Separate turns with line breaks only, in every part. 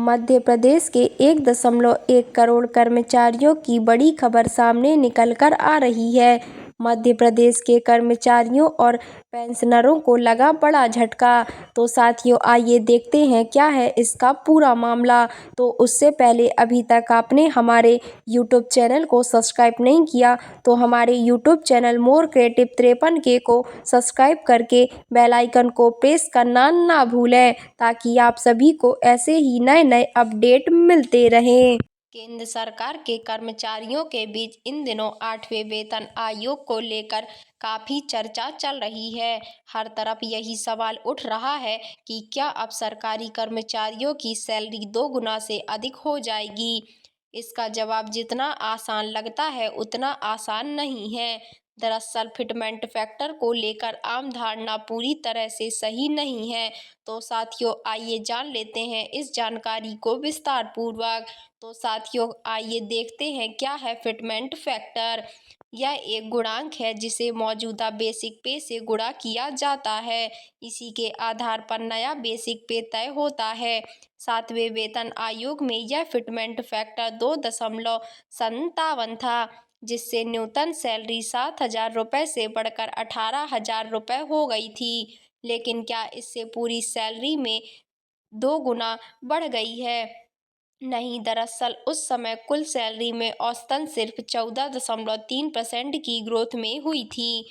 मध्य प्रदेश के 1.1 करोड़ कर्मचारियों की बड़ी खबर सामने निकल कर आ रही है। मध्य प्रदेश के कर्मचारियों और पेंशनरों को लगा बड़ा झटका। तो साथियों, आइए देखते हैं क्या है इसका पूरा मामला। तो उससे पहले अभी तक आपने हमारे YouTube चैनल को सब्सक्राइब नहीं किया तो हमारे YouTube चैनल मोर क्रिएटिव 53 को सब्सक्राइब करके बेल आइकन को प्रेस करना ना भूलें, ताकि आप सभी को ऐसे ही नए नए अपडेट मिलते रहें। केंद्र सरकार के कर्मचारियों के बीच इन दिनों 8वें वेतन आयोग को लेकर काफी चर्चा चल रही है। हर तरफ यही सवाल उठ रहा है कि क्या अब सरकारी कर्मचारियों की सैलरी 2 गुना से अधिक हो जाएगी। इसका जवाब जितना आसान लगता है उतना आसान नहीं है। दरअसल फिटमेंट फैक्टर को लेकर आम धारणा पूरी तरह से सही नहीं है। तो साथियों, आइए जान लेते हैं इस जानकारी को विस्तार पूर्वक। तो साथियों, आइए देखते हैं क्या है फिटमेंट फैक्टर। यह एक गुणांक है जिसे मौजूदा बेसिक पे से गुणा किया जाता है। इसी के आधार पर नया बेसिक पे तय होता है। 7वें वेतन आयोग में यह फिटमेंट फैक्टर 2.57 था, जिससे न्यूनतम सैलरी 7,000 रुपये से बढ़कर 18,000 रुपये हो गई थी। लेकिन क्या इससे पूरी सैलरी में 2 गुना बढ़ गई है? नहीं, दरअसल उस समय कुल सैलरी में औसतन सिर्फ 14.3% की ग्रोथ में हुई थी।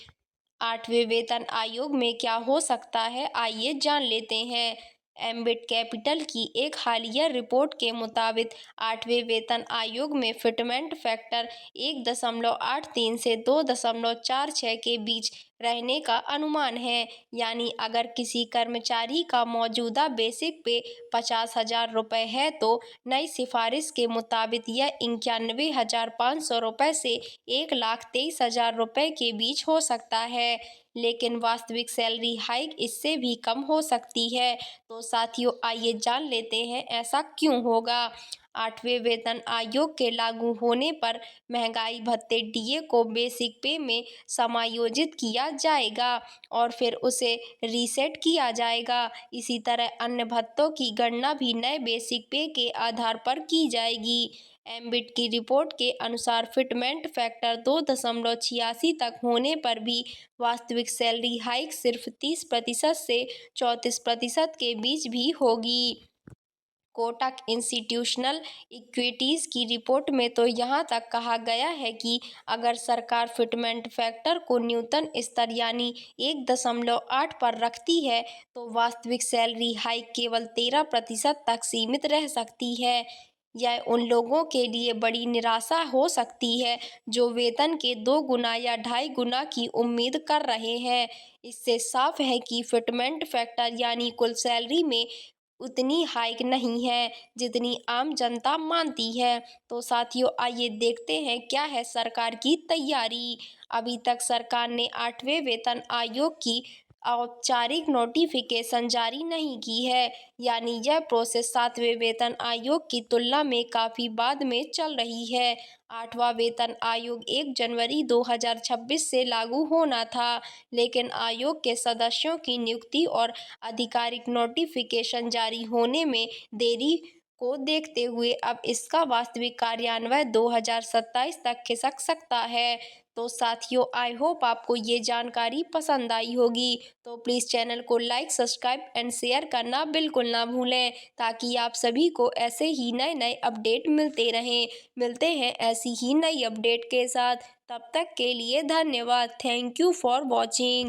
8वें वेतन आयोग में क्या हो सकता है, आइए जान लेते हैं। एम्बिट कैपिटल की एक हालिया रिपोर्ट के मुताबिक 8वें वेतन आयोग में फिटमेंट फैक्टर 1.83 से 2.46 के बीच रहने का अनुमान है। यानी अगर किसी कर्मचारी का मौजूदा बेसिक पे 50,000 रुपये है तो नई सिफारिश के मुताबिक यह 91,500 रुपये से 1,23,000 रुपये के बीच हो सकता है। लेकिन वास्तविक सैलरी हाइक इससे भी कम हो सकती है। तो साथियों, आइए जान लेते हैं ऐसा क्यों होगा। 8वें वेतन आयोग के लागू होने पर महंगाई भत्ते डीए को बेसिक पे में समायोजित किया जाएगा और फिर उसे रीसेट किया जाएगा। इसी तरह अन्य भत्तों की गणना भी नए बेसिक पे के आधार पर की जाएगी। एम्बिट की रिपोर्ट के अनुसार फिटमेंट फैक्टर 2.86 तक होने पर भी वास्तविक सैलरी हाइक सिर्फ 30% से 34% के बीच भी होगी। कोटक इंस्टीट्यूशनल इक्विटीज़ की रिपोर्ट में तो यहाँ तक कहा गया है कि अगर सरकार फिटमेंट फैक्टर को न्यूनतम स्तर यानी 1.8 पर रखती है तो वास्तविक सैलरी हाइक केवल 13% तक सीमित रह सकती है। यह उन लोगों के लिए बड़ी निराशा हो सकती है जो वेतन के 2 गुना या 2.5 गुना की उम्मीद कर रहे हैं। इससे साफ है कि फिटमेंट फैक्टर यानी कुल सैलरी में उतनी हाइक नहीं है जितनी आम जनता मानती है। तो साथियों, आइए देखते हैं क्या है सरकार की तैयारी। अभी तक सरकार ने 8वें वेतन आयोग की औपचारिक नोटिफिकेशन जारी नहीं की है। यानी यह प्रोसेस 7वें वेतन आयोग की तुलना में काफ़ी बाद में चल रही है। 8वां वेतन आयोग 1 जनवरी 2026 से लागू होना था, लेकिन आयोग के सदस्यों की नियुक्ति और आधिकारिक नोटिफिकेशन जारी होने में देरी को देखते हुए अब इसका वास्तविक कार्यान्वयन 2027 तक खिसक सकता है। तो साथियों, आई होप आपको ये जानकारी पसंद आई होगी। तो प्लीज़ चैनल को लाइक, सब्सक्राइब एंड शेयर करना बिल्कुल ना भूलें, ताकि आप सभी को ऐसे ही नए नए अपडेट मिलते रहें। मिलते हैं ऐसी ही नई अपडेट के साथ। तब तक के लिए धन्यवाद। Thank you for watching.